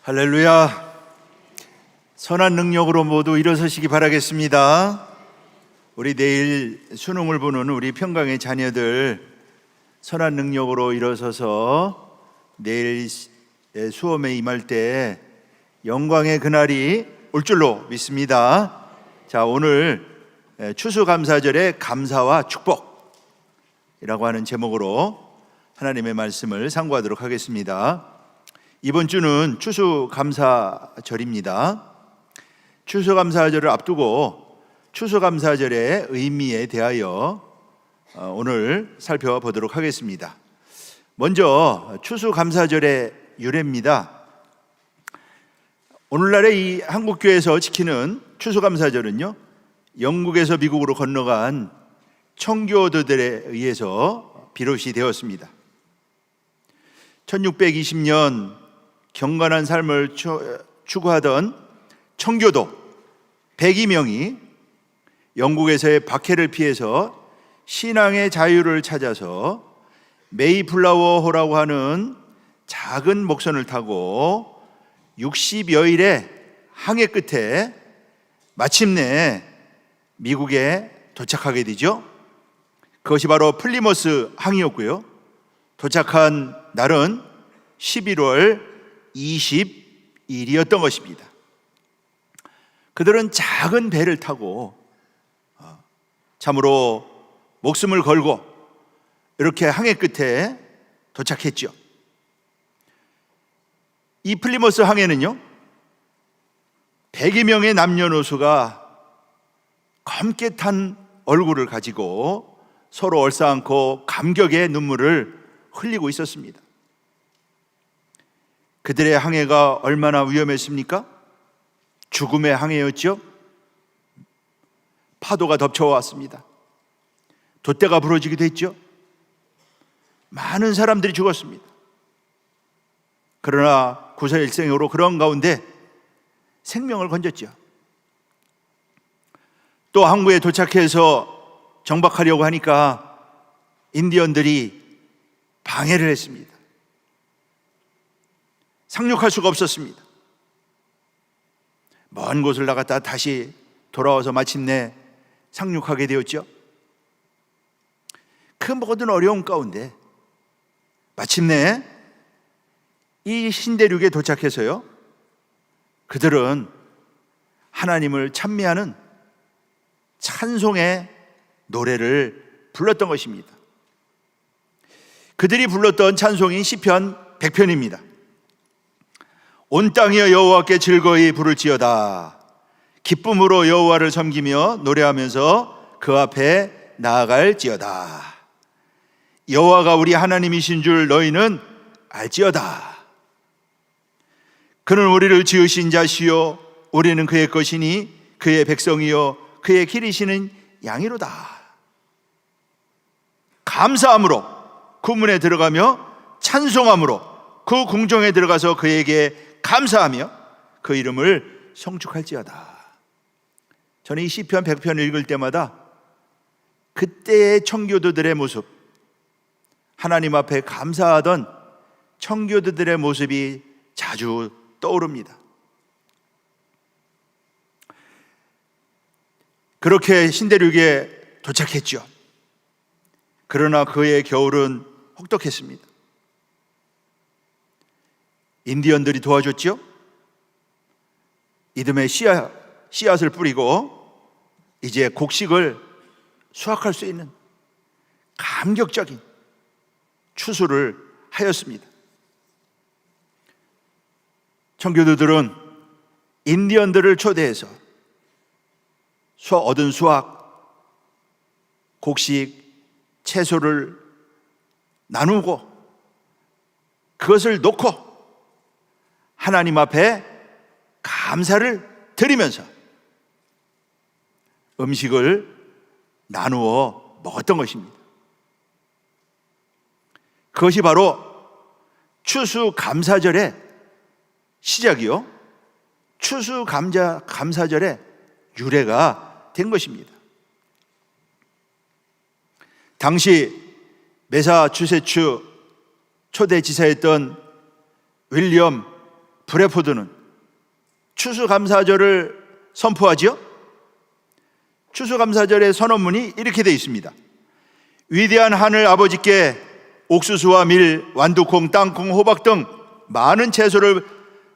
할렐루야. 선한 능력으로 모두 일어서시기 바라겠습니다. 우리 내일 수능을 보는 우리 평강의 자녀들 선한 능력으로 일어서서 내일 수험에 임할 때 영광의 그날이 올 줄로 믿습니다. 자, 오늘 추수감사절의 감사와 축복이라고 하는 제목으로 하나님의 말씀을 상고하도록 하겠습니다. 이번 주는 추수감사절입니다. 추수감사절을 앞두고 추수감사절의 의미에 대하여 오늘 살펴보도록 하겠습니다. 먼저 추수감사절의 유래입니다. 오늘날의 이 한국교회에서 지키는 추수감사절은요, 영국에서 미국으로 건너간 청교도들에 의해서 비롯이 되었습니다. 1620년 경건한 삶을 추구하던 청교도 102명이 영국에서의 박해를 피해서 신앙의 자유를 찾아서 메이플라워호라고 하는 작은 목선을 타고 60여일의 항해 끝에 마침내 미국에 도착하게 되죠. 그것이 바로 플리머스 항이었고요. 도착한 날은 11월 20일이었던 것입니다. 그들은 작은 배를 타고 참으로 목숨을 걸고 이렇게 항해 끝에 도착했죠. 이 플리머스 항해는요, 100여 명의 남녀노소가 검게 탄 얼굴을 가지고 서로 얼싸안고 감격의 눈물을 흘리고 있었습니다. 그들의 항해가 얼마나 위험했습니까? 죽음의 항해였죠. 파도가 덮쳐왔습니다. 돛대가 부러지기도 했죠. 많은 사람들이 죽었습니다. 그러나 구사일생으로 그런 가운데 생명을 건졌죠. 또 항구에 도착해서 정박하려고 하니까 인디언들이 방해를 했습니다. 상륙할 수가 없었습니다. 먼 곳을 나갔다 다시 돌아와서 마침내 상륙하게 되었죠. 그 모든 어려움 가운데 마침내 이 신대륙에 도착해서요, 그들은 하나님을 찬미하는 찬송의 노래를 불렀던 것입니다. 그들이 불렀던 찬송이 시편 100편입니다. 온 땅이여 여호와께 즐거이 부를지어다. 기쁨으로 여호와를 섬기며 노래하면서 그 앞에 나아갈지어다. 여호와가 우리 하나님이신 줄 너희는 알지어다. 그는 우리를 지으신 자시요 우리는 그의 것이니 그의 백성이요 그의 기르시는 양이로다. 감사함으로 그 문에 들어가며 찬송함으로 그 궁정에 들어가서 그에게 감사하며 그 이름을 성축할지어다. 저는 이 시편 100편을 읽을 때마다 그때의 청교도들의 모습, 하나님 앞에 감사하던 청교도들의 모습이 자주 떠오릅니다. 그렇게 신대륙에 도착했죠. 그러나 그의 겨울은 혹독했습니다. 인디언들이 도와줬죠. 이듬해 씨앗을 뿌리고 이제 곡식을 수확할 수 있는 감격적인 추수를 하였습니다. 청교도들은 인디언들을 초대해서 얻은 수확, 곡식, 채소를 나누고 그것을 놓고 하나님 앞에 감사를 드리면서 음식을 나누어 먹었던 것입니다. 그것이 바로 추수감사절의 시작이요, 추수감사절의 유래가 된 것입니다. 당시 매사추세츠 초대 지사였던 윌리엄 브레포드는 추수감사절을 선포하지요. 추수감사절의 선언문이 이렇게 되어 있습니다. 위대한 하늘 아버지께 옥수수와 밀, 완두콩, 땅콩, 호박 등 많은 채소를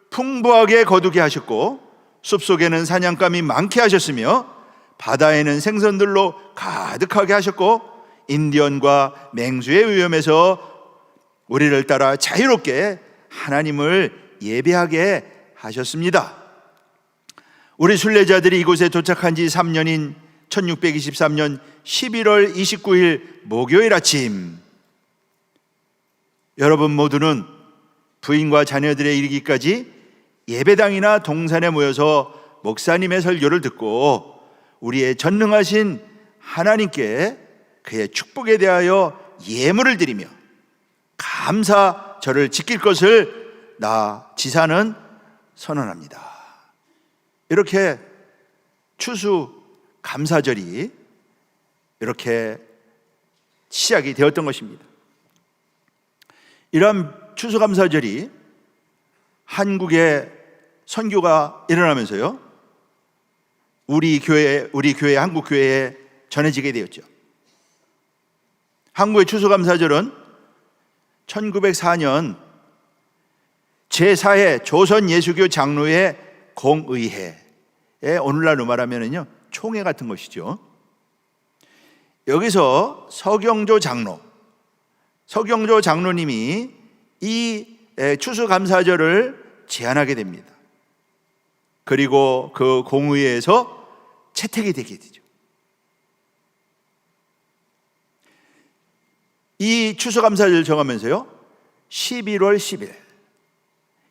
풍부하게 거두게 하셨고 숲속에는 사냥감이 많게 하셨으며 바다에는 생선들로 가득하게 하셨고 인디언과 맹수의 위험에서 우리를 따라 자유롭게 하나님을 예배하게 하셨습니다. 우리 순례자들이 이곳에 도착한 지 3년인 1623년 11월 29일 목요일 아침, 여러분 모두는 부인과 자녀들에 이르기까지 예배당이나 동산에 모여서 목사님의 설교를 듣고 우리의 전능하신 하나님께 그의 축복에 대하여 예물을 드리며 감사절을 지킬 것을 나 지사는 선언합니다. 이렇게 추수감사절이 이렇게 시작이 되었던 것입니다. 이러한 추수감사절이 한국에 선교가 일어나면서요, 우리 교회 한국 교회에 전해지게 되었죠. 한국의 추수감사절은 1904년 제4회 조선 예수교 장로회 공의회에 오늘날로 말하면은요 총회 같은 것이죠. 여기서 서경조 장로님이 이 추수감사절을 제안하게 됩니다. 그리고 그 공의회에서 채택이 되게 되죠. 이 추수감사절을 정하면서요 11월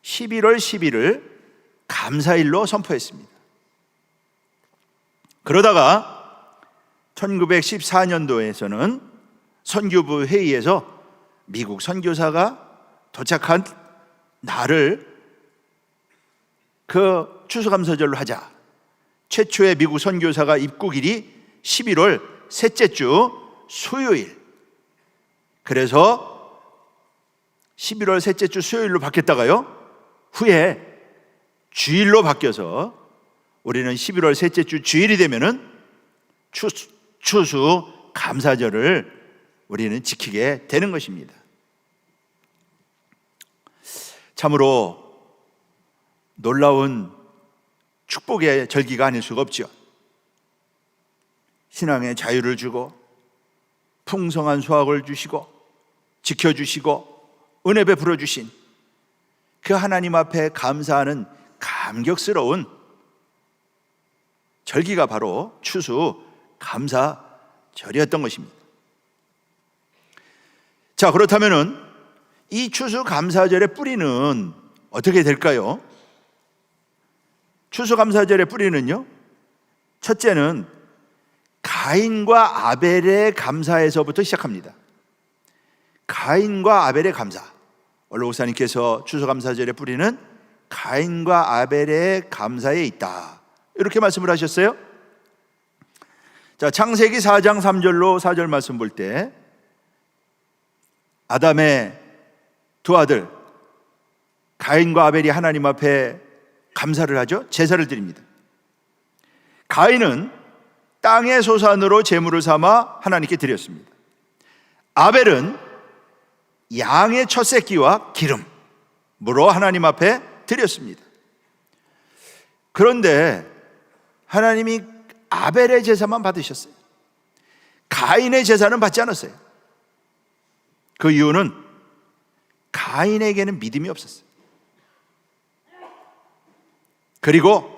10일을 감사일로 선포했습니다. 그러다가 1914년도에서는 선교부 회의에서 미국 선교사가 도착한 날을 그 추수감사절로 하자. 최초의 미국 선교사가 입국일이 11월 셋째 주 수요일, 그래서 11월 셋째 주 수요일로 바뀌었다가요 후에 주일로 바뀌어서 우리는 11월 셋째 주 주일이 되면은 추수 감사절을 우리는 지키게 되는 것입니다. 참으로 놀라운 축복의 절기가 아닐 수가 없죠. 신앙의 자유를 주고 풍성한 수확을 주시고 지켜주시고 은혜 베풀어 주신 그 하나님 앞에 감사하는 감격스러운 절기가 바로 추수 감사절이었던 것입니다. 자, 그렇다면은 이 추수 감사절의 뿌리는 어떻게 될까요? 추수 감사절의 뿌리는요, 첫째는 가인과 아벨의 감사에서부터 시작합니다. 가인과 아벨의 감사. 원로 목사님께서 추수감사절의 뿌리는 가인과 아벨의 감사에 있다, 이렇게 말씀을 하셨어요. 자, 창세기 4장 3절로 4절 말씀 볼 때 아담의 두 아들 가인과 아벨이 하나님 앞에 감사를 하죠. 제사를 드립니다. 가인은 땅의 소산으로 제물을 삼아 하나님께 드렸습니다. 아벨은 양의 첫 새끼와 기름으로 하나님 앞에 드렸습니다. 그런데 하나님이 아벨의 제사만 받으셨어요. 가인의 제사는 받지 않았어요. 그 이유는 가인에게는 믿음이 없었어요. 그리고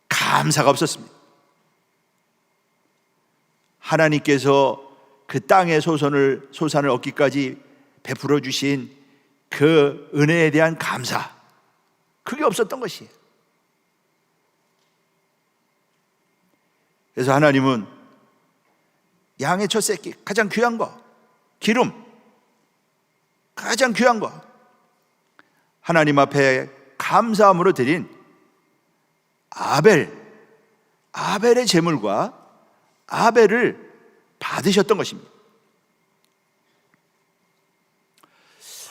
감사가 없었습니다. 하나님께서 그 땅의 소산을 얻기까지 베풀어 주신 그 은혜에 대한 감사, 그게 없었던 것이에요. 그래서 하나님은 양의 첫 새끼, 가장 귀한 거, 기름, 가장 귀한 거, 하나님 앞에 감사함으로 드린 아벨의 제물과 아벨을 받으셨던 것입니다.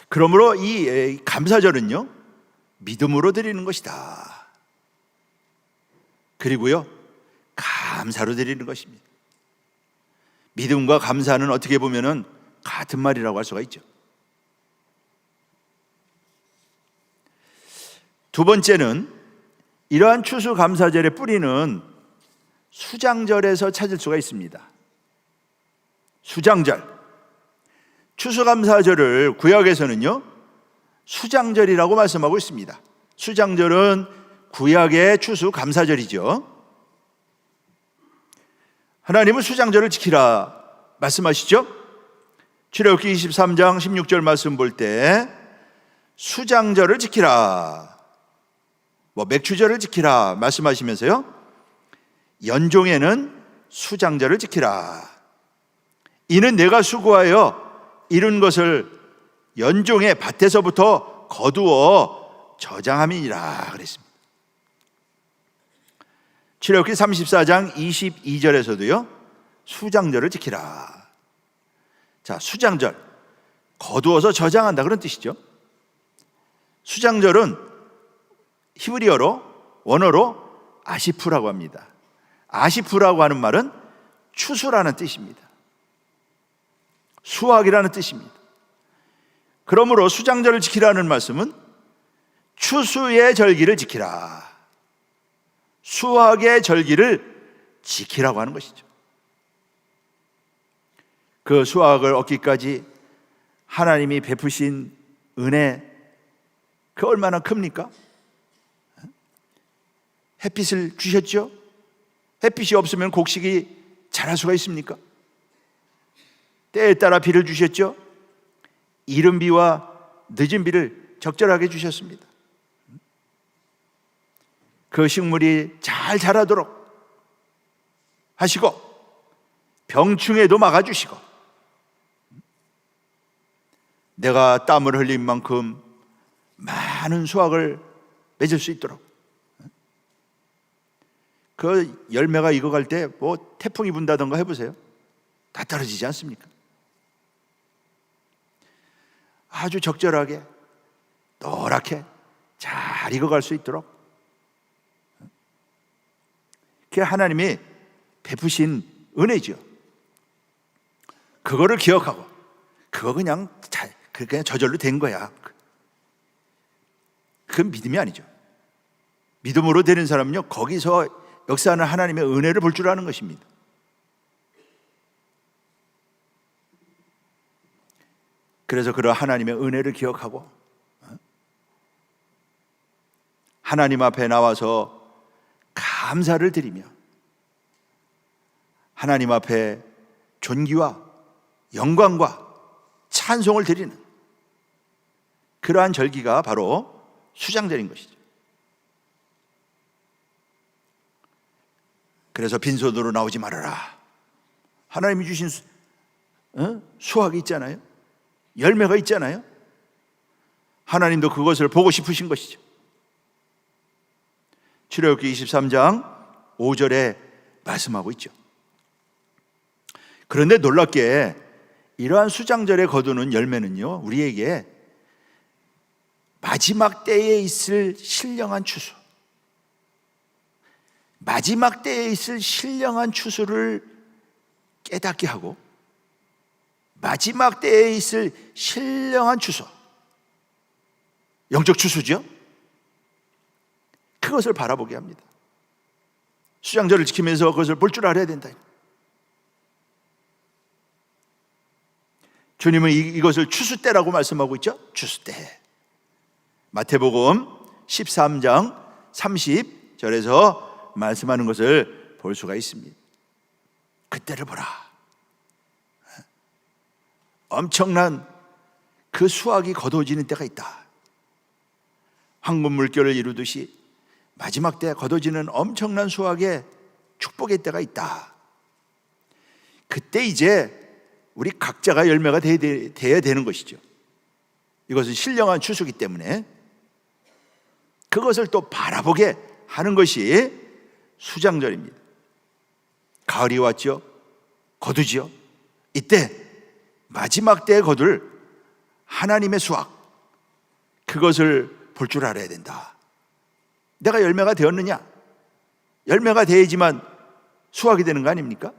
그러므로 이 감사절은요, 믿음으로 드리는 것이다. 그리고요, 감사로 드리는 것입니다. 믿음과 감사는 어떻게 보면은 같은 말이라고 할 수가 있죠. 두 번째는 이러한 추수감사절의 뿌리는 수장절에서 찾을 수가 있습니다. 수장절. 추수감사절을 구약에서는요, 수장절이라고 말씀하고 있습니다. 수장절은 구약의 추수감사절이죠. 하나님은 수장절을 지키라 말씀하시죠. 출애굽기 23장 16절 말씀 볼 때 수장절을 지키라, 맥주절을 지키라 말씀하시면서요, 연종에는 수장절을 지키라. 이는 내가 수고하여 이룬 것을 연종의 밭에서부터 거두어 저장함이니라 그랬습니다. 출애굽기 34장 22절에서도요, 수장절을 지키라. 자, 수장절, 거두어서 저장한다 그런 뜻이죠. 수장절은 히브리어로, 원어로 아시프라고 합니다. 아시프라고 하는 말은 추수라는 뜻입니다. 수확이라는 뜻입니다. 그러므로 수장절을 지키라는 말씀은 추수의 절기를 지키라, 수확의 절기를 지키라고 하는 것이죠. 그 수확을 얻기까지 하나님이 베푸신 은혜, 그 얼마나 큽니까? 햇빛을 주셨죠? 햇빛이 없으면 곡식이 자랄 수가 있습니까? 때에 따라 비를 주셨죠? 이른 비와 늦은 비를 적절하게 주셨습니다. 그 식물이 잘 자라도록 하시고 병충해도 막아주시고 내가 땀을 흘린 만큼 많은 수확을 맺을 수 있도록, 그 열매가 익어갈 때 뭐 태풍이 분다던가 해보세요. 다 떨어지지 않습니까? 아주 적절하게 노랗게 잘 익어갈 수 있도록, 그게 하나님이 베푸신 은혜죠. 그거를 기억하고 그거 그냥 저절로 된 거야, 그건 믿음이 아니죠. 믿음으로 되는 사람은요, 거기서 역사하는 하나님의 은혜를 볼 줄 아는 것입니다. 그래서 그런 하나님의 은혜를 기억하고 하나님 앞에 나와서 감사를 드리며 하나님 앞에 존귀와 영광과 찬송을 드리는 그러한 절기가 바로 수장절인 것이죠. 그래서 빈손으로 나오지 말아라. 하나님이 주신 수확이 있잖아요. 열매가 있잖아요. 하나님도 그것을 보고 싶으신 것이죠. 출애굽기 23장 5절에 말씀하고 있죠. 그런데 놀랍게 이러한 수장절에 거두는 열매는요, 우리에게 마지막 때에 있을 신령한 추수, 마지막 때에 있을 신령한 추수를 깨닫게 하고, 마지막 때에 있을 신령한 추수, 영적 추수죠. 그것을 바라보게 합니다. 수장절을 지키면서 그것을 볼 줄 알아야 된다. 주님은 이것을 추수 때라고 말씀하고 있죠. 추수 때. 마태복음 13장 30절에서 말씀하는 것을 볼 수가 있습니다. 그때를 보라. 엄청난 그 수확이 거둬지는 때가 있다. 황금 물결을 이루듯이 마지막 때 거둬지는 엄청난 수확의 축복의 때가 있다. 그때 이제 우리 각자가 열매가 돼야 되는 것이죠. 이것은 신령한 추수기 때문에 그것을 또 바라보게 하는 것이 수장절입니다. 가을이 왔죠. 거두지요. 이때 마지막 때에 거둘 하나님의 수확, 그것을 볼 줄 알아야 된다. 내가 열매가 되었느냐? 열매가 돼야지만 수확이 되는 거 아닙니까?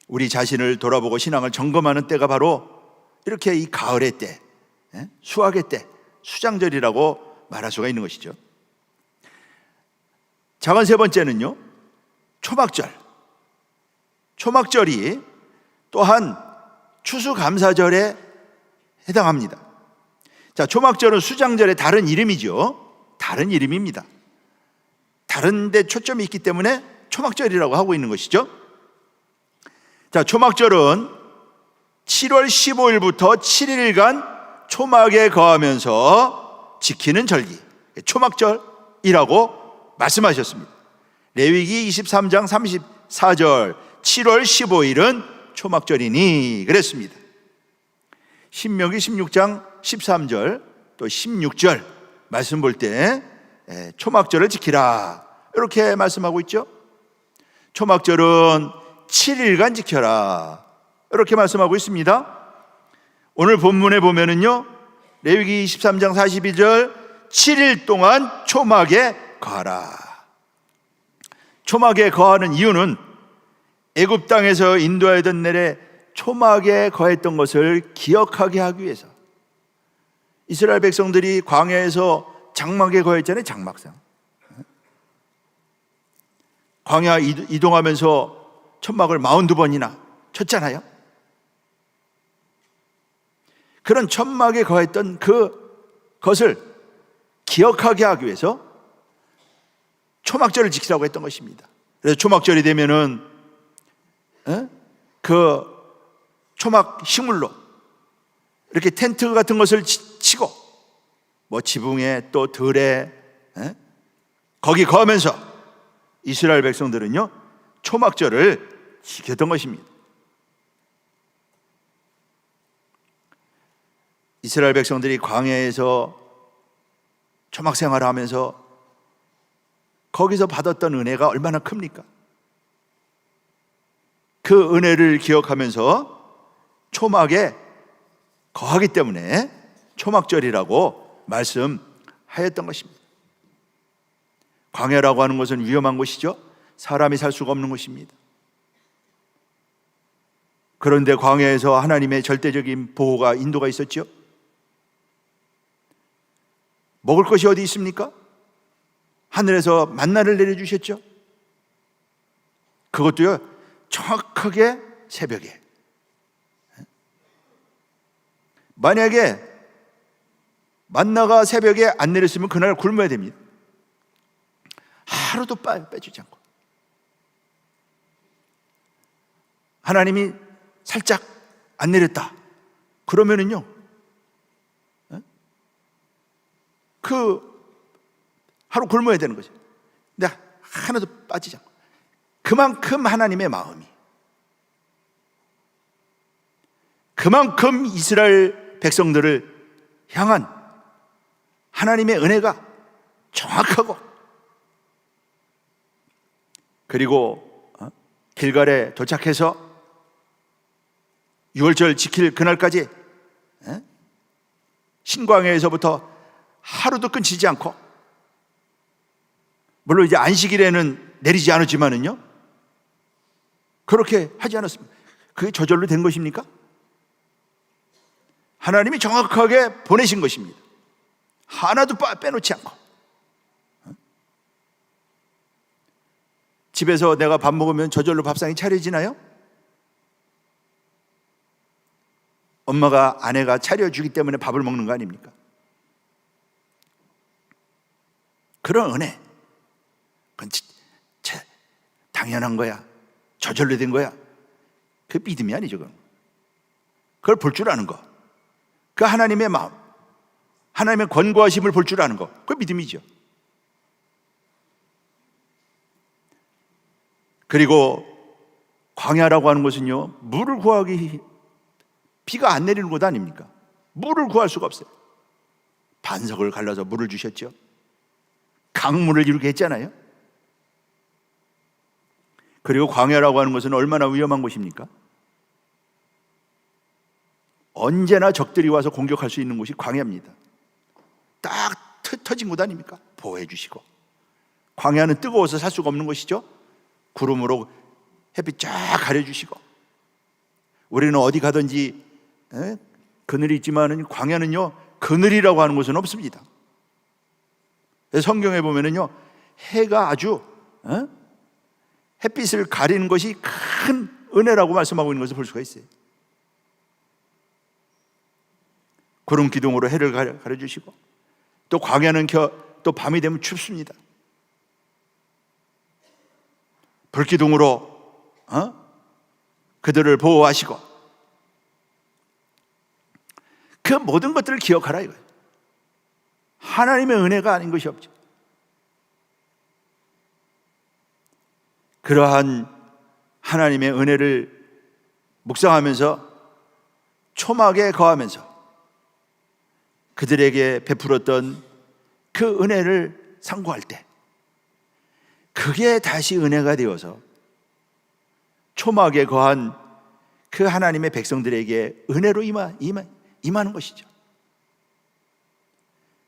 우리 자신을 돌아보고 신앙을 점검하는 때가 바로 이렇게 이 가을의 때, 수확의 때, 수장절이라고 말할 수가 있는 것이죠. 작은 세 번째는요, 초막절. 초막절이 또한 추수감사절에 해당합니다. 자, 초막절은 수장절의 다른 이름이죠. 다른 이름입니다. 다른 데 초점이 있기 때문에 초막절이라고 하고 있는 것이죠. 자, 초막절은 7월 15일부터 7일간 초막에 거하면서 지키는 절기, 초막절이라고 말씀하셨습니다. 레위기 23장 34절 7월 15일은 초막절이니 그랬습니다. 신명기 16장 13절 또 16절 말씀 볼 때 초막절을 지키라 이렇게 말씀하고 있죠. 초막절은 7일간 지켜라 이렇게 말씀하고 있습니다. 오늘 본문에 보면은요, 레위기 23장 42절 7일 동안 초막에 거하라. 초막에 거하는 이유는 애굽 땅에서 인도하던 내래 초막에 거했던 것을 기억하게 하기 위해서. 이스라엘 백성들이 광야에서 장막에 거했잖아요. 장막상. 광야 이동하면서 천막을 42번이나 쳤잖아요. 그런 천막에 거했던 그것을 기억하게 하기 위해서 초막절을 지키라고 했던 것입니다. 그래서 초막절이 되면은 그 초막 식물로 이렇게 텐트 같은 것을 치고 뭐 지붕에 또 들에 거기 거하면서 이스라엘 백성들은요 초막절을 지켰던 것입니다. 이스라엘 백성들이 광야에서 초막 생활을 하면서 거기서 받았던 은혜가 얼마나 큽니까? 그 은혜를 기억하면서 초막에 거하기 때문에 초막절이라고 말씀하였던 것입니다. 광야라고 하는 것은 위험한 곳이죠. 사람이 살 수가 없는 곳입니다. 그런데 광야에서 하나님의 절대적인 보호가 인도가 있었죠. 먹을 것이 어디 있습니까? 하늘에서 만나를 내려주셨죠. 그것도요 정확하게 새벽에. 만약에 만나가 새벽에 안 내렸으면 그날 굶어야 됩니다. 하루도 빼주지 않고. 하나님이 살짝 안 내렸다 그러면은요 그 하루 굶어야 되는 거죠. 근데 하나도 빠지지 않고. 그만큼 하나님의 마음이, 그만큼 이스라엘 백성들을 향한 하나님의 은혜가 정확하고, 그리고 길갈에 도착해서 유월절 지킬 그날까지 신광야에서부터 하루도 끊치지 않고, 물론 이제 안식일에는 내리지 않았지만은요 그렇게 하지 않았습니다. 그게 저절로 된 것입니까? 하나님이 정확하게 보내신 것입니다. 하나도 빼놓지 않고. 집에서 내가 밥 먹으면 저절로 밥상이 차려지나요? 엄마가, 아내가 차려주기 때문에 밥을 먹는 거 아닙니까? 그런 은혜, 그건 당연한 거야, 저절로 된 거야. 그 믿음이 아니죠. 그걸 볼 줄 아는 거, 그 하나님의 마음, 하나님의 권고하심을 볼 줄 아는 거, 그게 믿음이죠. 그리고 광야라고 하는 것은요 물을 구하기, 비가 안 내리는 곳 아닙니까? 물을 구할 수가 없어요. 반석을 갈라서 물을 주셨죠. 강물을 이루게 했잖아요. 그리고 광야라고 하는 것은 얼마나 위험한 곳입니까? 언제나 적들이 와서 공격할 수 있는 곳이 광야입니다. 딱 터진 곳 아닙니까? 보호해 주시고, 광야는 뜨거워서 살 수가 없는 것이죠. 구름으로 햇빛 쫙 가려주시고, 우리는 어디 가든지 그늘이 있지만은 광야는요, 그늘이라고 하는 곳은 없습니다. 성경에 보면은요, 해가 아주 햇빛을 가리는 것이 큰 은혜라고 말씀하고 있는 것을 볼 수가 있어요. 구름 기둥으로 해를 가려주시고, 또 광야는 또 밤이 되면 춥습니다. 불기둥으로 그들을 보호하시고, 그 모든 것들을 기억하라 이거예요. 하나님의 은혜가 아닌 것이 없죠. 그러한 하나님의 은혜를 묵상하면서 초막에 거하면서 그들에게 베풀었던 그 은혜를 상고할 때, 그게 다시 은혜가 되어서 초막에 거한 그 하나님의 백성들에게 은혜로 임하는 것이죠.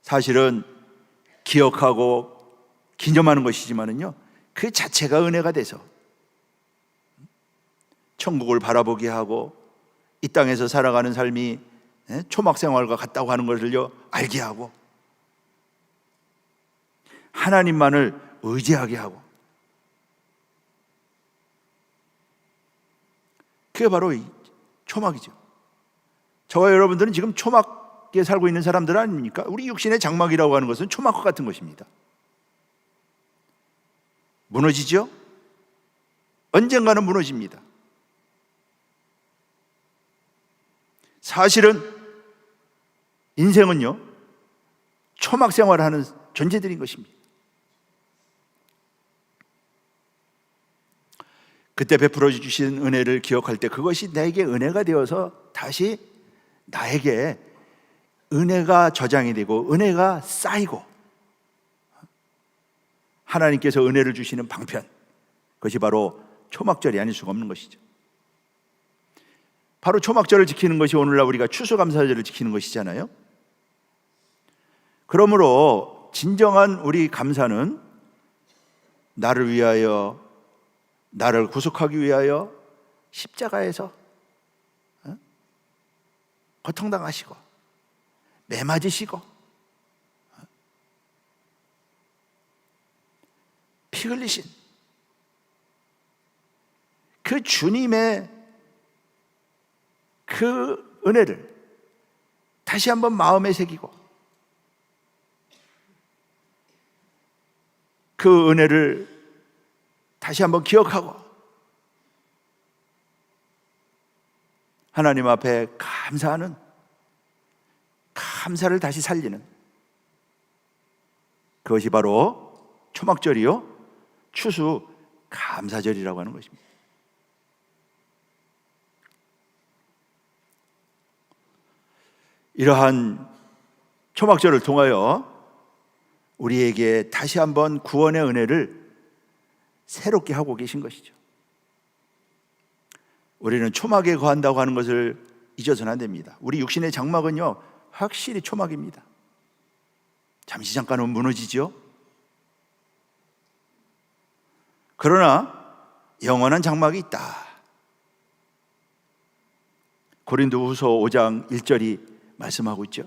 사실은 기억하고 기념하는 것이지만은요, 그 자체가 은혜가 돼서 천국을 바라보게 하고 이 땅에서 살아가는 삶이 초막 생활과 같다고 하는 것을요 알게 하고, 하나님만을 의지하게 하고, 그게 바로 이 초막이죠. 저와 여러분들은 지금 초막에 살고 있는 사람들 아닙니까? 우리 육신의 장막이라고 하는 것은 초막과 같은 것입니다. 무너지죠? 언젠가는 무너집니다. 사실은 인생은요, 초막 생활하는 존재들인 것입니다. 그때 베풀어 주신 은혜를 기억할 때 그것이 나에게 은혜가 되어서 다시 나에게 은혜가 저장이 되고 은혜가 쌓이고, 하나님께서 은혜를 주시는 방편, 그것이 바로 초막절이 아닐 수가 없는 것이죠. 바로 초막절을 지키는 것이 오늘날 우리가 추수감사절을 지키는 것이잖아요. 그러므로 진정한 우리 감사는 나를 위하여, 나를 구속하기 위하여 십자가에서 고통당하시고 매맞으시고 피 흘리신 그 주님의 그 은혜를 다시 한번 마음에 새기고, 그 은혜를 다시 한번 기억하고 하나님 앞에 감사하는, 감사를 다시 살리는, 그것이 바로 초막절이요 추수 감사절이라고 하는 것입니다. 이러한 초막절을 통하여 우리에게 다시 한번 구원의 은혜를 새롭게 하고 계신 것이죠. 우리는 초막에 거한다고 하는 것을 잊어서는 안 됩니다. 우리 육신의 장막은요 확실히 초막입니다. 잠시 잠깐은 무너지죠. 그러나 영원한 장막이 있다. 고린도후서 5장 1절이 말씀하고 있죠.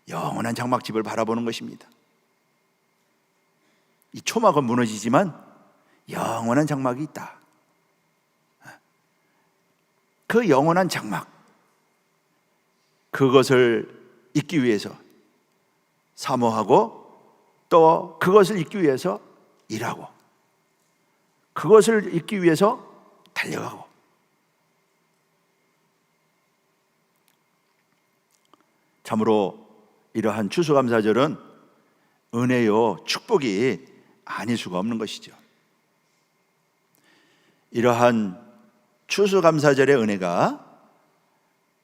영원한 장막집을 바라보는 것입니다. 이 초막은 무너지지만 영원한 장막이 있다. 그 영원한 장막, 그것을 잊기 위해서 사모하고, 또 그것을 잊기 위해서 일하고, 그것을 잊기 위해서 달려가고, 참으로 이러한 추수감사절은 은혜요 축복이 아닐 수가 없는 것이죠. 이러한 추수감사절의 은혜가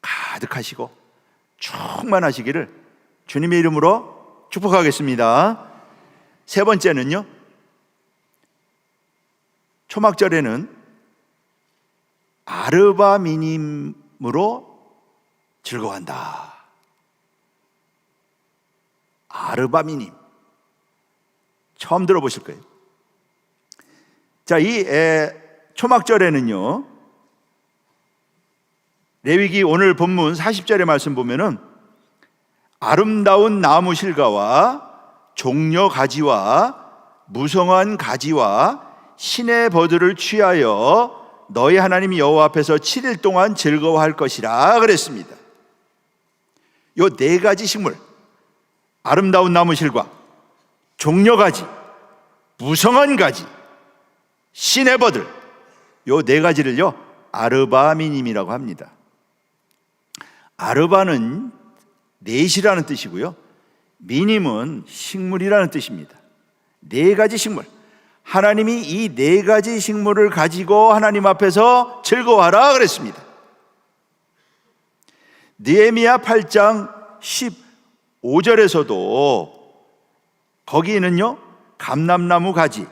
가득하시고 충만하시기를 주님의 이름으로 축복하겠습니다. 세 번째는요, 초막절에는 아르바미님으로 즐거워한다. 아르바미님. 처음 들어보실 거예요. 자, 이 초막절에는요, 레위기 오늘 본문 40절의 말씀 보면은 아름다운 나무 실과와 종려 가지와 무성한 가지와 신의 버들을 취하여 너희 하나님 여호와 앞에서 7일 동안 즐거워할 것이라 그랬습니다. 요 네 가지 식물, 아름다운 나무 실과, 종려 가지, 무성한 가지, 신의 버들, 요 네 가지를요 아르바미님이라고 합니다. 아르바는 넷이라는 뜻이고요, 미님은 식물이라는 뜻입니다. 네 가지 식물, 하나님이 이 네 가지 식물을 가지고 하나님 앞에서 즐거워하라 그랬습니다. 느헤미야 8장 15절에서도 거기는요 감람나무 가지,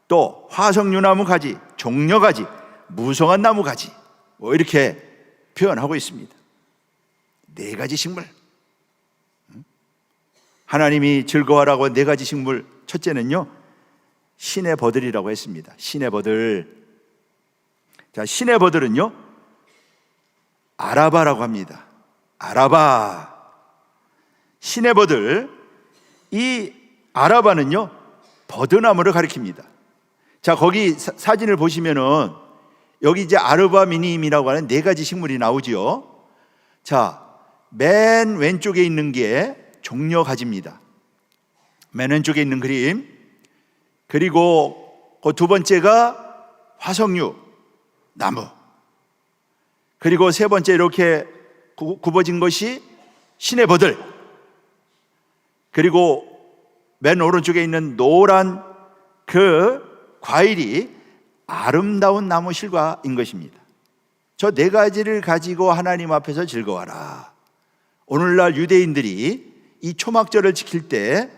또 화석류나무 가지, 종려 가지, 무성한 나무 가지, 뭐 이렇게 표현하고 있습니다. 네 가지 식물, 하나님이 즐거워하라고 네 가지 식물, 첫째는요 신의 버들이라고 했습니다. 신의 버들. 자, 신의 버들은요 아라바라고 합니다. 아라바. 신의 버들, 이 아라바는요 버드나무를 가리킵니다. 자, 거기 사진을 보시면은 여기 이제 아르바미님이라고 하는 네 가지 식물이 나오지요. 자, 맨 왼쪽에 있는 게 종려 가지입니다. 맨 왼쪽에 있는 그림. 그리고 그 두 번째가 화석류 나무. 그리고 세 번째 이렇게 굽어진 것이 신의 버들. 그리고 맨 오른쪽에 있는 노란 그 과일이 아름다운 나무 실과인 것입니다. 저 네 가지를 가지고 하나님 앞에서 즐거워하라. 오늘날 유대인들이 이 초막절을 지킬 때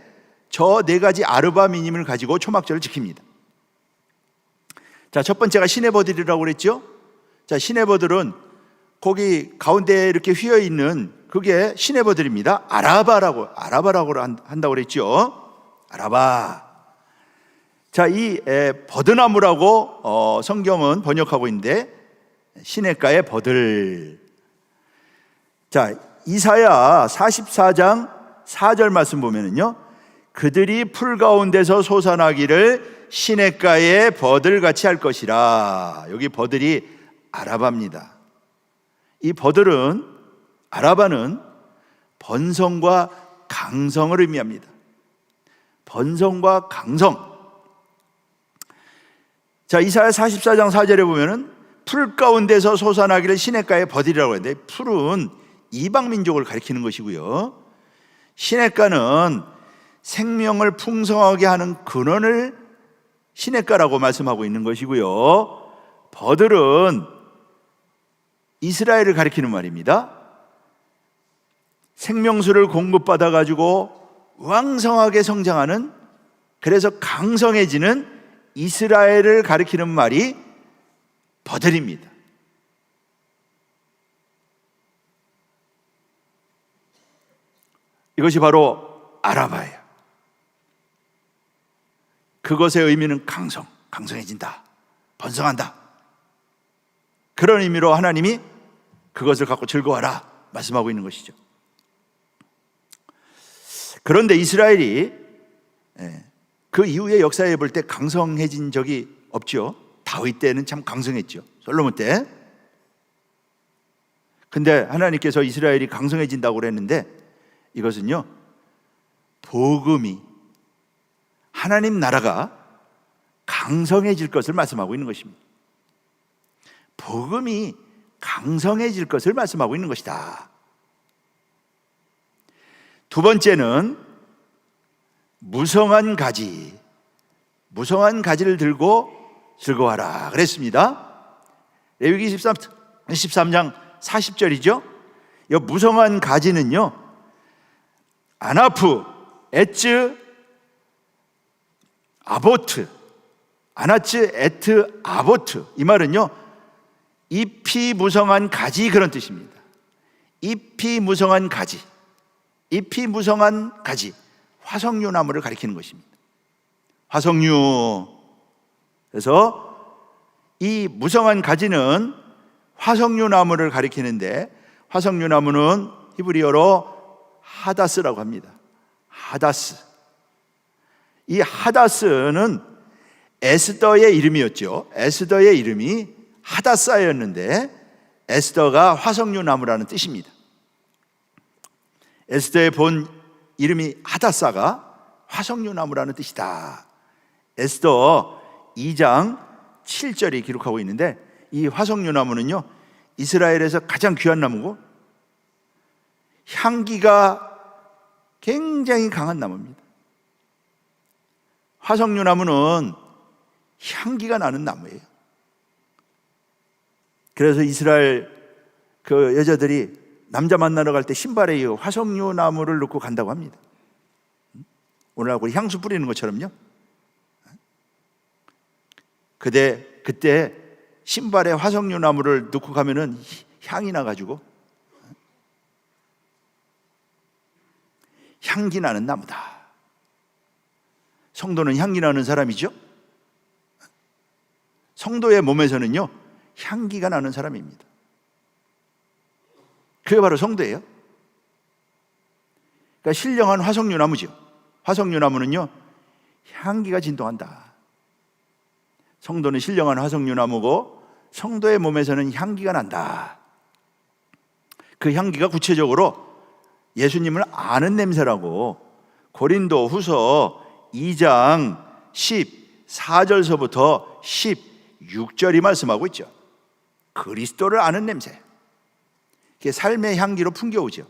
저 네 가지 아르바미님을 가지고 초막절을 지킵니다. 자, 첫 번째가 신의 버들이라고 그랬죠. 자, 신의 버들은 거기 가운데 이렇게 휘어 있는 그게 신의 버들입니다. 아라바라고 한다고 그랬죠. 아라바. 자, 이 버드나무라고 성경은 번역하고 있는데 시냇가의 버들. 자, 이사야 44장 4절 말씀 보면은요, 그들이 풀 가운데서 솟아나기를 시냇가의 버들같이 할 것이라. 여기 버들이 아라바입니다. 이 버들은, 아라바는 번성과 강성을 의미합니다. 번성과 강성. 자, 이사야 44장 4절에 보면은 풀 가운데서 솟아나기를 시냇가의 버들이라고 하는데, 풀은 이방 민족을 가리키는 것이고요, 시냇가는 생명을 풍성하게 하는 근원을 시냇가라고 말씀하고 있는 것이고요, 버들은 이스라엘을 가리키는 말입니다. 생명수를 공급받아 가지고 왕성하게 성장하는, 그래서 강성해지는 이스라엘을 가리키는 말이 버들입니다. 이것이 바로 아라바예요. 그것의 의미는 강성, 강성해진다, 번성한다. 그런 의미로 하나님이 그것을 갖고 즐거워하라 말씀하고 있는 것이죠. 그런데 이스라엘이 그 이후의 역사에 볼 때 강성해진 적이 없죠. 다윗 때는 참 강성했죠. 솔로몬 때. 근데 하나님께서 이스라엘이 강성해진다고 그랬는데, 이것은요, 복음이, 하나님 나라가 강성해질 것을 말씀하고 있는 것입니다. 복음이 강성해질 것을 말씀하고 있는 것이다. 두 번째는 무성한 가지, 무성한 가지를 들고 즐거워하라 그랬습니다. 레위기 13장 40절이죠. 이 무성한 가지는요, 아나프, 에츠, 아보트, 아나츠, 에트, 아보트. 이 말은요, 잎이 무성한 가지, 그런 뜻입니다. 잎이 무성한 가지, 잎이 무성한 가지, 화석류 나무를 가리키는 것입니다. 화석류. 그래서 이 무성한 가지는 화석류 나무를 가리키는데, 화석류 나무는 히브리어로 하다스라고 합니다. 하다스. 이 하다스는 에스더의 이름이었죠. 에스더의 이름이 하다사였는데 에스더가 화석류 나무라는 뜻입니다. 에스더의 본 이름이 하다사가 화석류 나무라는 뜻이다. 에스더 2장 7절이 기록하고 있는데, 이 화석류 나무는요, 이스라엘에서 가장 귀한 나무고 향기가 굉장히 강한 나무입니다. 화석류 나무는 향기가 나는 나무예요. 그래서 이스라엘 그 여자들이 남자 만나러 갈 때 신발에 이 화석류 나무를 넣고 간다고 합니다. 오늘날 우리 향수 뿌리는 것처럼요. 그때 신발에 화석류 나무를 넣고 가면은 향이 나가지고 향기 나는 나무다. 성도는 향기 나는 사람이죠. 성도의 몸에서는요, 향기가 나는 사람입니다. 그게 바로 성도예요. 그러니까 신령한 화석류 나무죠. 화석류 나무는요, 향기가 진동한다. 성도는 신령한 화석류 나무고 성도의 몸에서는 향기가 난다. 그 향기가 구체적으로 예수님을 아는 냄새라고 고린도 후서 2장 14절서부터 16절이 말씀하고 있죠. 그리스도를 아는 냄새. 그게 삶의 향기로 풍겨오죠.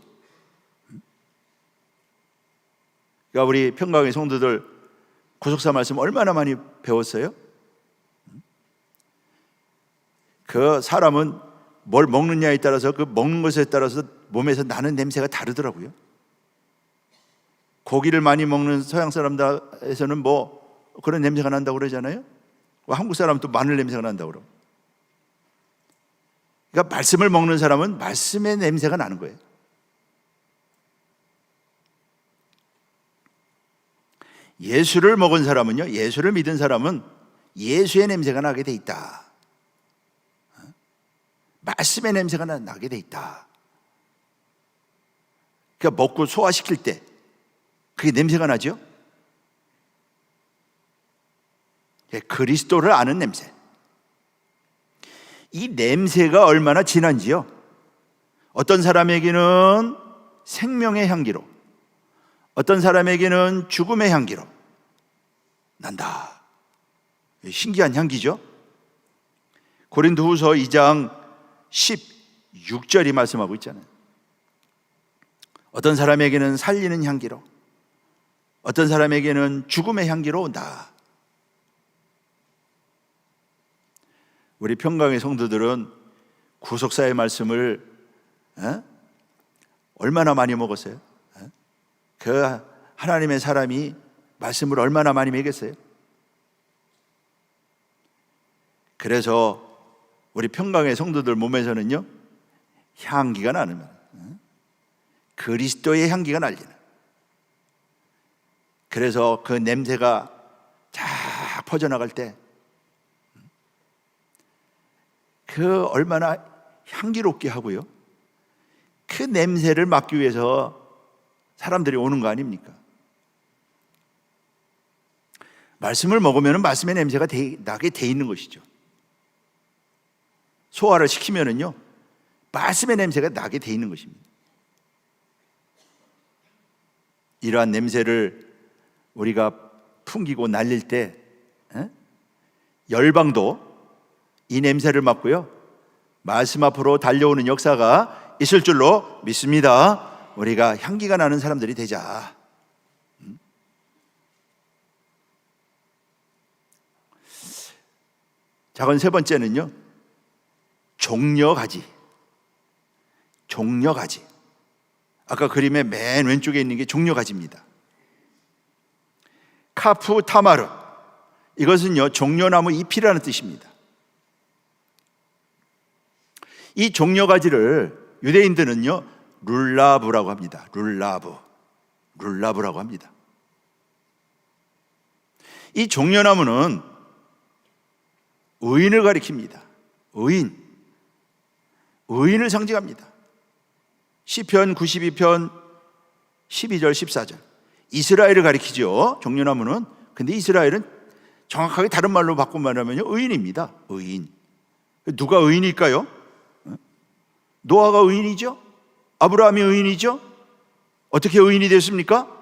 그러니까 우리 평강의 성도들 구속사 말씀 얼마나 많이 배웠어요? 그 사람은 뭘 먹느냐에 따라서, 그 먹는 것에 따라서 몸에서 나는 냄새가 다르더라고요. 고기를 많이 먹는 서양 사람들에서는 뭐 그런 냄새가 난다고 그러잖아요. 한국 사람은 또 마늘 냄새가 난다고 그러고. 그러니까 말씀을 먹는 사람은 말씀의 냄새가 나는 거예요. 예수를 먹은 사람은요, 예수를 믿은 사람은 예수의 냄새가 나게 돼 있다. 말씀의 냄새가 나게 돼 있다. 그러니까 먹고 소화시킬 때 그게 냄새가 나죠. 그리스도를 아는 냄새. 이 냄새가 얼마나 진한지요. 어떤 사람에게는 생명의 향기로, 어떤 사람에게는 죽음의 향기로 난다. 신기한 향기죠. 고린도후서 2장 16절이 말씀하고 있잖아요. 어떤 사람에게는 살리는 향기로, 어떤 사람에게는 죽음의 향기로 온다. 우리 평강의 성도들은 구속사의 말씀을 얼마나 많이 먹었어요? 그 하나님의 사람이 말씀을 얼마나 많이 먹였어요? 그래서 우리 평강의 성도들 몸에서는요, 향기가 나는, 그리스도의 향기가 날리는. 그래서 그 냄새가 쫙 퍼져나갈 때 그 얼마나 향기롭게 하고요, 그 냄새를 맡기 위해서 사람들이 오는 거 아닙니까? 말씀을 먹으면 말씀의 냄새가 나게 돼 있는 것이죠. 소화를 시키면은요, 말씀의 냄새가 나게 돼 있는 것입니다. 이러한 냄새를 우리가 풍기고 날릴 때 열방도 이 냄새를 맡고요, 말씀 앞으로 달려오는 역사가 있을 줄로 믿습니다. 우리가 향기가 나는 사람들이 되자. 자, 그럼 세 번째는요, 종려가지. 종려가지. 아까 그림의 맨 왼쪽에 있는 게 종려가지입니다. 카프 타마르. 이것은요, 종려나무 잎이라는 뜻입니다. 이 종려가지를 유대인들은요, 룰라브라고 합니다. 룰라브라고 합니다. 이 종려나무는 의인을 가리킵니다. 의인을 상징합니다. 시편 92편 12절 14절 이스라엘을 가리키죠, 종려나무는. 근데 이스라엘은 정확하게 다른 말로 바꾼 말하면 의인입니다. 의인. 누가 의인일까요? 노아가 의인이죠. 아브라함이 의인이죠. 어떻게 의인이 됐습니까?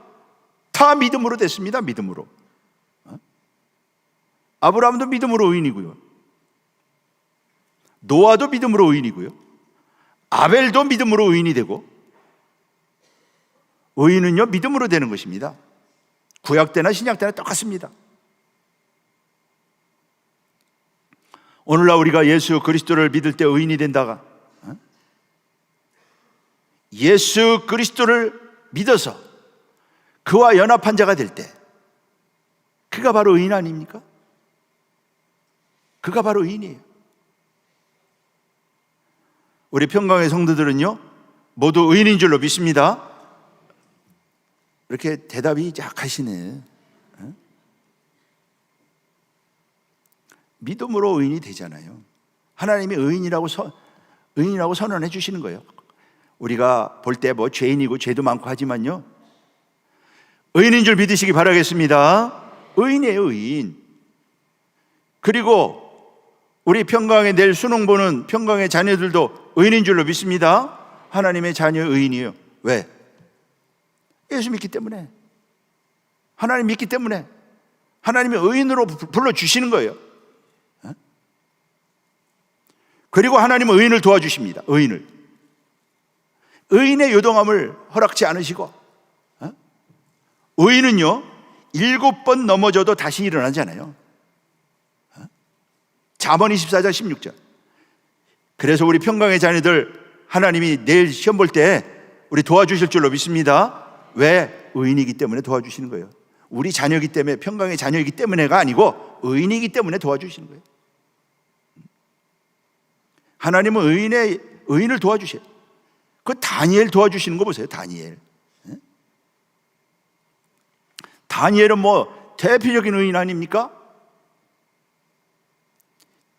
다 믿음으로 됐습니다. 믿음으로. 아브라함도 믿음으로 의인이고요, 노아도 믿음으로 의인이고요, 아벨도 믿음으로 의인이 되고. 의인은요, 믿음으로 되는 것입니다. 구약 때나 신약 때나 똑같습니다. 오늘날 우리가 예수 그리스도를 믿을 때 의인이 된다가, 예수 그리스도를 믿어서 그와 연합한 자가 될 때, 그가 바로 의인 아닙니까? 그가 바로 의인이에요. 우리 평강의 성도들은요, 모두 의인인 줄로 믿습니다. 이렇게 대답이 약하시네. 믿음으로 의인이 되잖아요. 하나님이 의인이라고 선언해 주시는 거예요. 우리가 볼 때 뭐 죄인이고 죄도 많고 하지만요, 의인인 줄 믿으시기 바라겠습니다. 의인이에요, 의인. 그리고 우리 평강에 내일 수능 보는 평강의 자녀들도 의인인 줄로 믿습니다. 하나님의 자녀 의인이에요. 왜? 예수 믿기 때문에, 하나님 믿기 때문에 하나님이 의인으로 불러주시는 거예요. 그리고 하나님은 의인을 도와주십니다. 의인의 요동함을 허락지 않으시고, 의인은요 7번 넘어져도 다시 일어나잖아요. 잠언 24장 16절. 그래서 우리 평강의 자녀들 하나님이 내일 시험 볼 때 우리 도와주실 줄로 믿습니다. 왜? 의인이기 때문에 도와주시는 거예요. 우리 자녀이기 때문에, 평강의 자녀이기 때문에가 아니고 의인이기 때문에 도와주시는 거예요. 하나님은 의인을 도와주셔요. 그 다니엘 도와주시는 거 보세요. 다니엘은 뭐 대표적인 의인 아닙니까?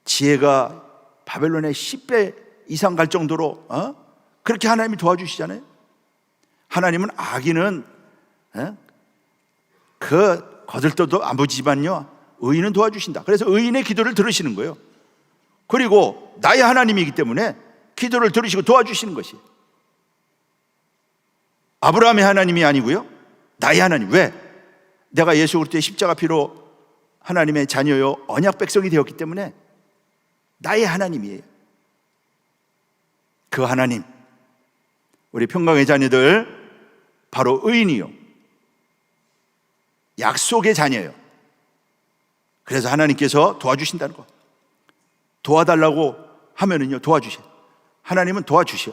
지혜가 바벨론의 10배 이상 갈 정도로 그렇게 하나님이 도와주시잖아요. 하나님은 악인은 그 거들떠도 안 보지만요, 의인은 도와주신다. 그래서 의인의 기도를 들으시는 거예요. 그리고 나의 하나님이기 때문에 기도를 들으시고 도와주시는 것이 아브라함의 하나님이 아니고요, 나의 하나님. 왜? 내가 예수 그리스도의 십자가 피로 하나님의 자녀요 언약 백성이 되었기 때문에 나의 하나님이에요. 그 하나님, 우리 평강의 자녀들 바로 의인이요, 약속의 자녀예요. 그래서 하나님께서 도와주신다는 거. 도와달라고 하면은요 도와주셔. 하나님은 도와주셔.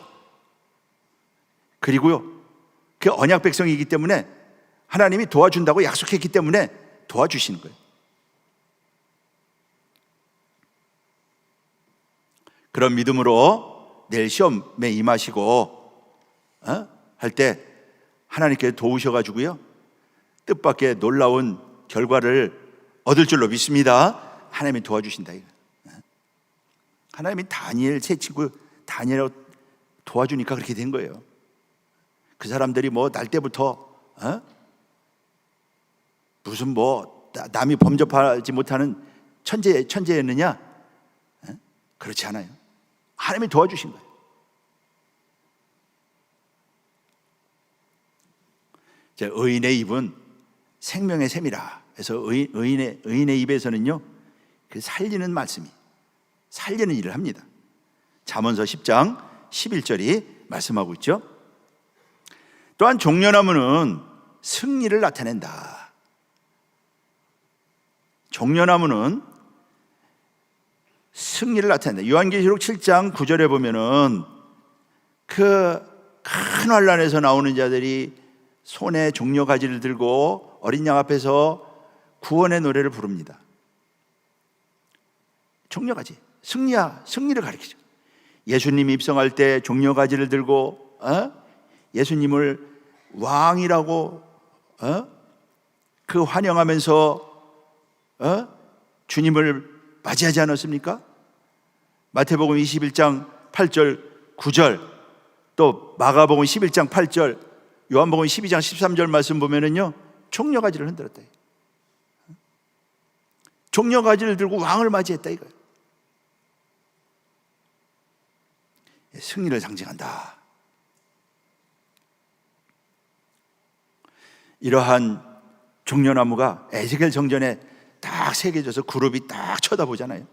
그리고요 그 언약 백성이기 때문에 하나님이 도와준다고 약속했기 때문에 도와주시는 거예요. 그런 믿음으로 내일 시험에 임하시고 할 때 하나님께 도우셔가지고요 뜻밖의 놀라운 결과를 얻을 줄로 믿습니다. 하나님이 도와주신다. 하나님이 다니엘 세 친구 다니엘을 도와주니까 그렇게 된 거예요. 그 사람들이 뭐 날 때부터 무슨 뭐 남이 범접하지 못하는 천재였느냐? 그렇지 않아요. 하나님이 도와주신 거예요. 의인의 입은 생명의 샘이라. 그래서 의인의 입에서는요 그 살리는 말씀이, 살리는 일을 합니다. 잠언서 10장 11절이 말씀하고 있죠. 또한 종려나무는 승리를 나타낸다. 종려나무는 승리를 나타낸다. 요한계시록 7장 9절에 보면은 그 큰 환란에서 나오는 자들이 손에 종려가지를 들고 어린 양 앞에서 구원의 노래를 부릅니다. 종려가지, 승리를 가리키죠. 예수님이 입성할 때 종려가지를 들고 예수님을 왕이라고 그 환영하면서 주님을 맞이하지 않았습니까? 마태복음 21장 8절 9절, 또 마가복음 11장 8절, 요한복음 12장 13절 말씀 보면은요, 종려가지를 흔들었다. 종려가지를 들고 왕을 맞이했다 이거예요. 승리를 상징한다. 이러한 종려나무가 에스겔 성전에 딱 새겨져서 그룹이 딱 쳐다보잖아요.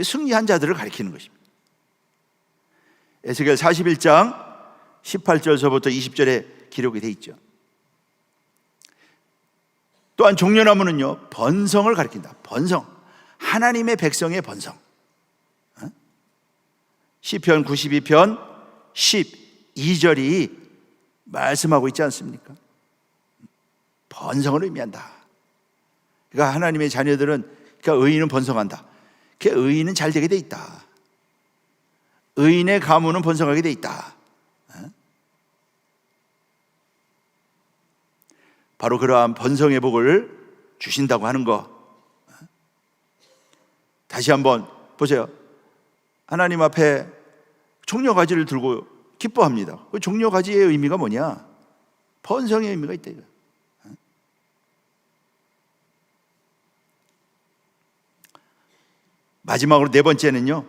승리한 자들을 가리키는 것입니다. 에스겔 41장 18절서부터 20절에 기록이 되어 있죠. 또한 종려나무는요, 번성을 가리킨다. 번성, 하나님의 백성의 번성. 시편 92편 12절이 말씀하고 있지 않습니까? 번성을 의미한다. 그러니까 하나님의 자녀들은, 그러니까 의인은 번성한다. 그 의인은 잘 되게 돼 있다. 의인의 가문은 번성하게 돼 있다. 바로 그러한 번성의 복을 주신다고 하는 거. 다시 한번 보세요. 하나님 앞에 종려가지를 들고 기뻐합니다. 그 종려가지의 의미가 뭐냐? 번성의 의미가 있다 이거. 마지막으로 네 번째는요,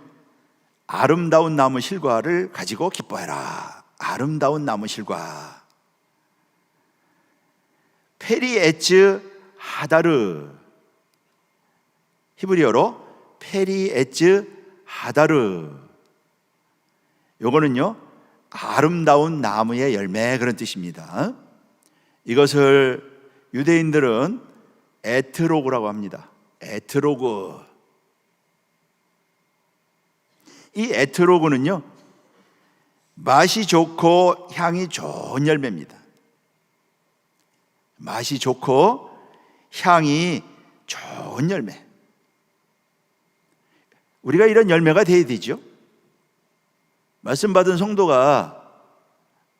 아름다운 나무 실과를 가지고 기뻐해라. 아름다운 나무 실과. 페리에츠 하다르, 히브리어로 페리에츠 하다르. 요거는요, 아름다운 나무의 열매, 그런 뜻입니다. 이것을 유대인들은 에트로그라고 합니다. 에트로그. 이 에트로그는요, 맛이 좋고 향이 좋은 열매입니다. 맛이 좋고 향이 좋은 열매. 우리가 이런 열매가 돼야 되죠. 말씀 받은 성도가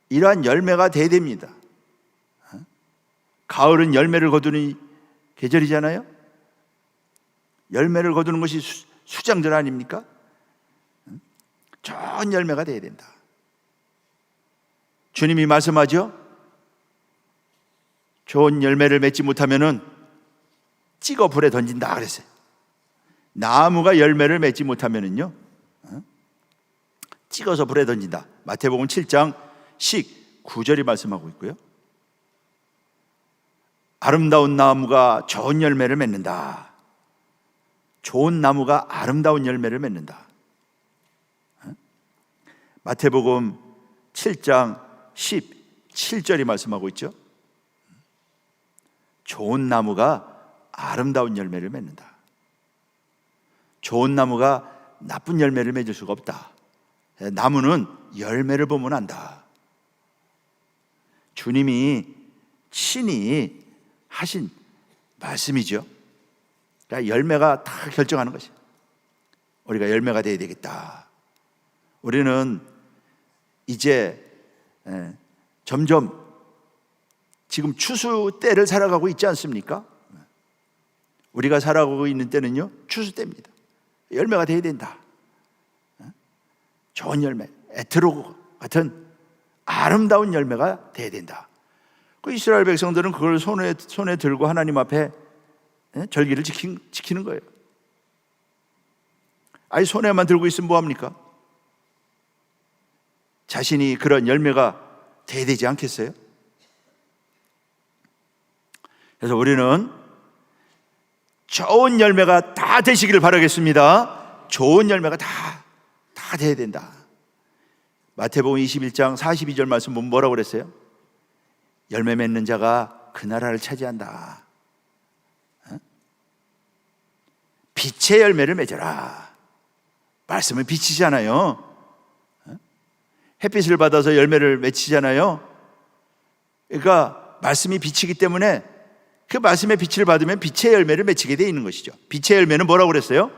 이러한 열매가 돼야 됩니다. 가을은 열매를 거두는 계절이잖아요. 열매를 거두는 것이 수장들 아닙니까? 좋은 열매가 돼야 된다. 주님이 말씀하죠. 좋은 열매를 맺지 못하면은 찍어 불에 던진다 그랬어요. 나무가 열매를 맺지 못하면은요, 찍어서 불에 던진다. 마태복음 7장 19절이 말씀하고 있고요. 아름다운 나무가 좋은 열매를 맺는다. 좋은 나무가 아름다운 열매를 맺는다. 마태복음 7장 17절이 말씀하고 있죠. 좋은 나무가 아름다운 열매를 맺는다. 좋은 나무가 나쁜 열매를 맺을 수가 없다. 나무는 열매를 보면 안다. 주님이 친히 하신 말씀이죠. 그러니까 열매가 다 결정하는 것이에요. 우리가 열매가 되어야 되겠다. 우리는 이제 점점 지금 추수 때를 살아가고 있지 않습니까? 우리가 살아가고 있는 때는요, 추수 때입니다. 열매가 되어야 된다. 좋은 열매, 에트로그 같은 아름다운 열매가 되어야 된다. 그 이스라엘 백성들은 그걸 손에 들고 하나님 앞에 절기를 지키는 거예요. 아니, 손에만 들고 있으면 뭐합니까? 자신이 그런 열매가 돼야 되지 않겠어요? 그래서 우리는 좋은 열매가 다 되시기를 바라겠습니다. 좋은 열매가 다 돼야 된다. 마태복음 21장 42절 말씀 보면 뭐라고 그랬어요? 열매 맺는 자가 그 나라를 차지한다. 빛의 열매를 맺어라. 말씀은 빛이잖아요. 햇빛을 받아서 열매를 맺히잖아요. 그러니까 말씀이 빛이기 때문에 그 말씀의 빛을 받으면 빛의 열매를 맺히게 되어 있는 것이죠. 빛의 열매는 뭐라고 그랬어요?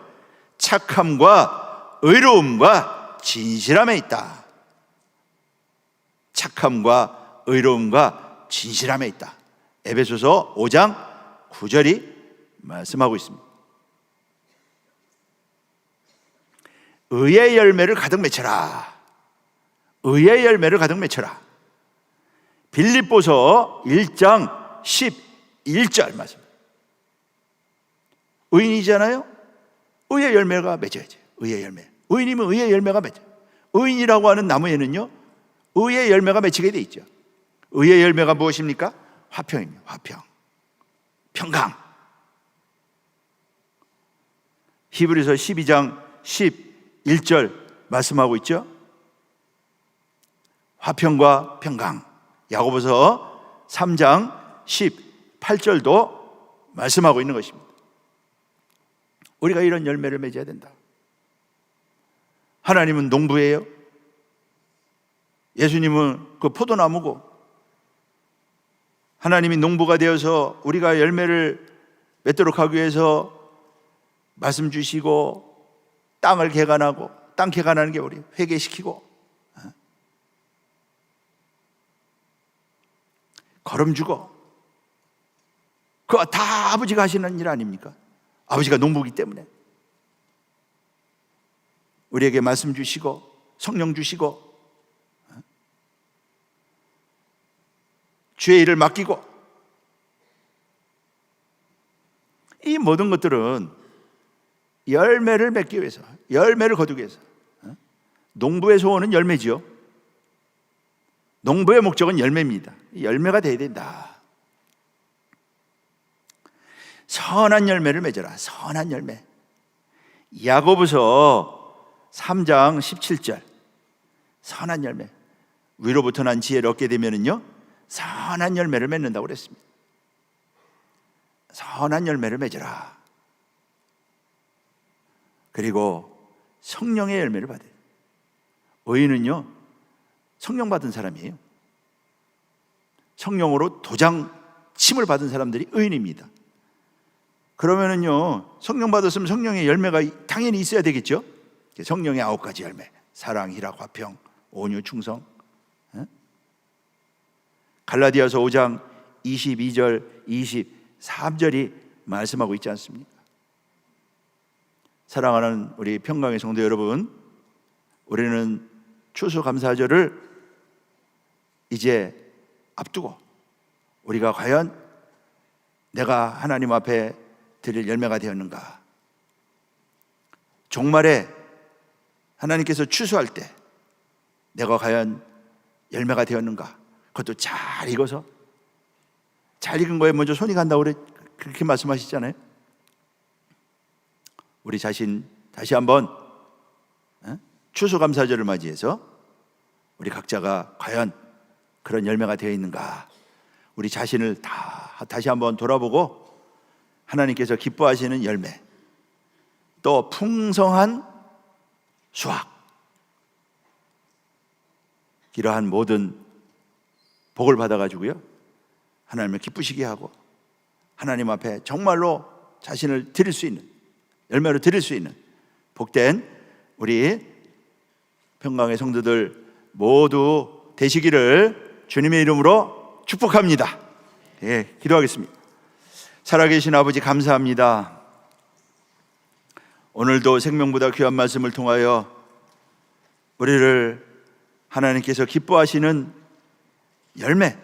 착함과 의로움과 진실함에 있다. 착함과 의로움과 진실함에 있다. 에베소서 5장 9절이 말씀하고 있습니다. 의의 열매를 가득 맺혀라. 의의 열매를 가득 맺혀라. 빌립보서 1장 11절 말씀. 의인이잖아요. 의의 열매가 맺어야지. 의의 열매. 의인이면 의의 열매가 맺어. 의인이라고 하는 나무에는요, 의의 열매가 맺히게 돼 있죠. 의의 열매가 무엇입니까? 화평입니다. 화평. 평강. 히브리서 12장 11절 말씀하고 있죠. 화평과 평강. 야고보서 3장 18절도 말씀하고 있는 것입니다. 우리가 이런 열매를 맺어야 된다. 하나님은 농부예요. 예수님은 그 포도나무고, 하나님이 농부가 되어서 우리가 열매를 맺도록 하기 위해서 말씀 주시고, 땅을 개간하고, 땅 개간하는 게 우리 회개시키고, 거름 주고, 그거 다 아버지가 하시는 일 아닙니까? 아버지가 농부이기 때문에 우리에게 말씀 주시고 성령 주시고 주의 일을 맡기고, 이 모든 것들은 열매를 맺기 위해서, 열매를 거두기 위해서. 농부의 소원은 열매지요. 농부의 목적은 열매입니다. 열매가 돼야 된다. 선한 열매를 맺어라. 선한 열매. 야고보서 3장 17절. 선한 열매. 위로부터 난 지혜를 얻게 되면은요, 선한 열매를 맺는다고 그랬습니다. 선한 열매를 맺어라. 그리고 성령의 열매를 받아요. 의인은요, 성령 받은 사람이에요. 성령으로 도장침을 받은 사람들이 의인입니다. 그러면은요, 성령 받았으면 성령의 열매가 당연히 있어야 되겠죠. 성령의 9가지 열매. 사랑, 희락, 화평, 온유, 충성. 갈라디아서 5장 22절 23절이 말씀하고 있지 않습니까? 사랑하는 우리 평강의 성도 여러분, 우리는 추수감사절을 이제 앞두고 우리가 과연 내가 하나님 앞에 드릴 열매가 되었는가? 종말에 하나님께서 추수할 때 내가 과연 열매가 되었는가? 그것도 잘 익어서, 잘 익은 거에 먼저 손이 간다고 그렇게 말씀하시잖아요. 우리 자신 다시 한번 추수감사절을 맞이해서 우리 각자가 과연 그런 열매가 되어 있는가, 우리 자신을 다시 한번 돌아보고 하나님께서 기뻐하시는 열매, 또 풍성한 수확, 이러한 모든 복을 받아가지고요, 하나님을 기쁘시게 하고 하나님 앞에 정말로 자신을 드릴 수 있는, 열매로 드릴 수 있는 복된 우리 평강의 성도들 모두 되시기를 주님의 이름으로 축복합니다. 예, 기도하겠습니다. 살아계신 아버지, 감사합니다. 오늘도 생명보다 귀한 말씀을 통하여 우리를 하나님께서 기뻐하시는 열매,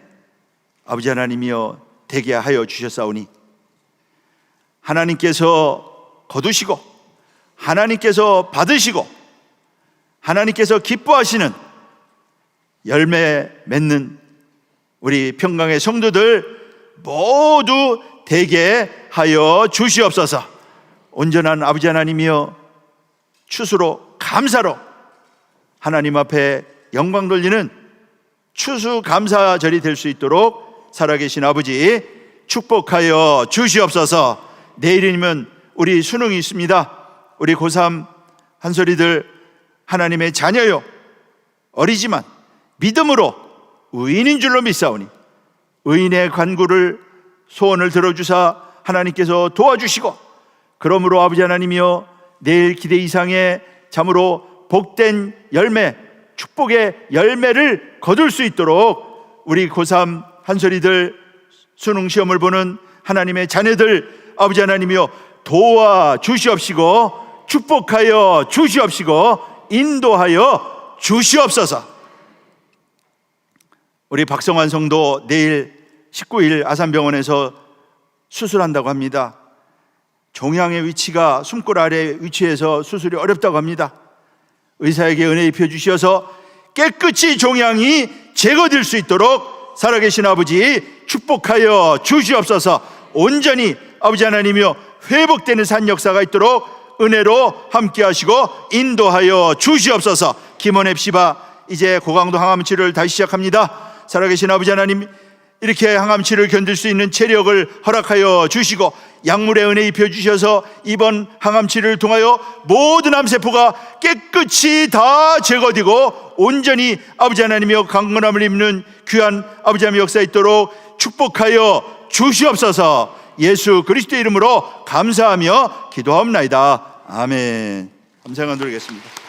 아버지 하나님이여 되게 하여 주셨사오니, 하나님께서 거두시고 하나님께서 받으시고 하나님께서 기뻐하시는 열매 맺는 우리 평강의 성도들 모두 되게 하여 주시옵소서. 온전한 아버지 하나님이여, 추수로 감사로 하나님 앞에 영광 돌리는 추수감사절이 될 수 있도록 살아계신 아버지 축복하여 주시옵소서. 내일이면 우리 수능이 있습니다. 우리 고3 한솔이들 하나님의 자녀요, 어리지만 믿음으로 의인인 줄로 믿사오니 의인의 간구를, 소원을 들어주사 하나님께서 도와주시고, 그러므로 아버지 하나님이여 내일 기대 이상의 참으로 복된 열매, 축복의 열매를 거둘 수 있도록 우리 고3 한솔이들 수능 시험을 보는 하나님의 자녀들 아버지 하나님이여 도와 주시옵시고 축복하여 주시옵시고 인도하여 주시옵소서. 우리 박성환 성도 내일 19일 아산병원에서 수술한다고 합니다. 종양의 위치가 숨골 아래 위치해서 수술이 어렵다고 합니다. 의사에게 은혜 입혀 주셔서 깨끗이 종양이 제거될 수 있도록 살아계신 아버지 축복하여 주시옵소서. 온전히 아버지 하나님이여 회복되는 산 역사가 있도록 은혜로 함께 하시고 인도하여 주시옵소서. 김원앱 씨바 이제 고강도 항암 치료를 다시 시작합니다. 살아계신 아버지 하나님, 이렇게 항암 치료를 견딜 수 있는 체력을 허락하여 주시고 약물의 은혜 입혀 주셔서 이번 항암 치료를 통하여 모든 암세포가 깨끗이 다 제거되고 온전히 아버지 하나님이여 강건함을 입는 귀한 아버지 하나님의 역사 있도록 축복하여 주시옵소서. 예수 그리스도의 이름으로 감사하며 기도하옵나이다. 아멘. 감사가 드리겠습니다.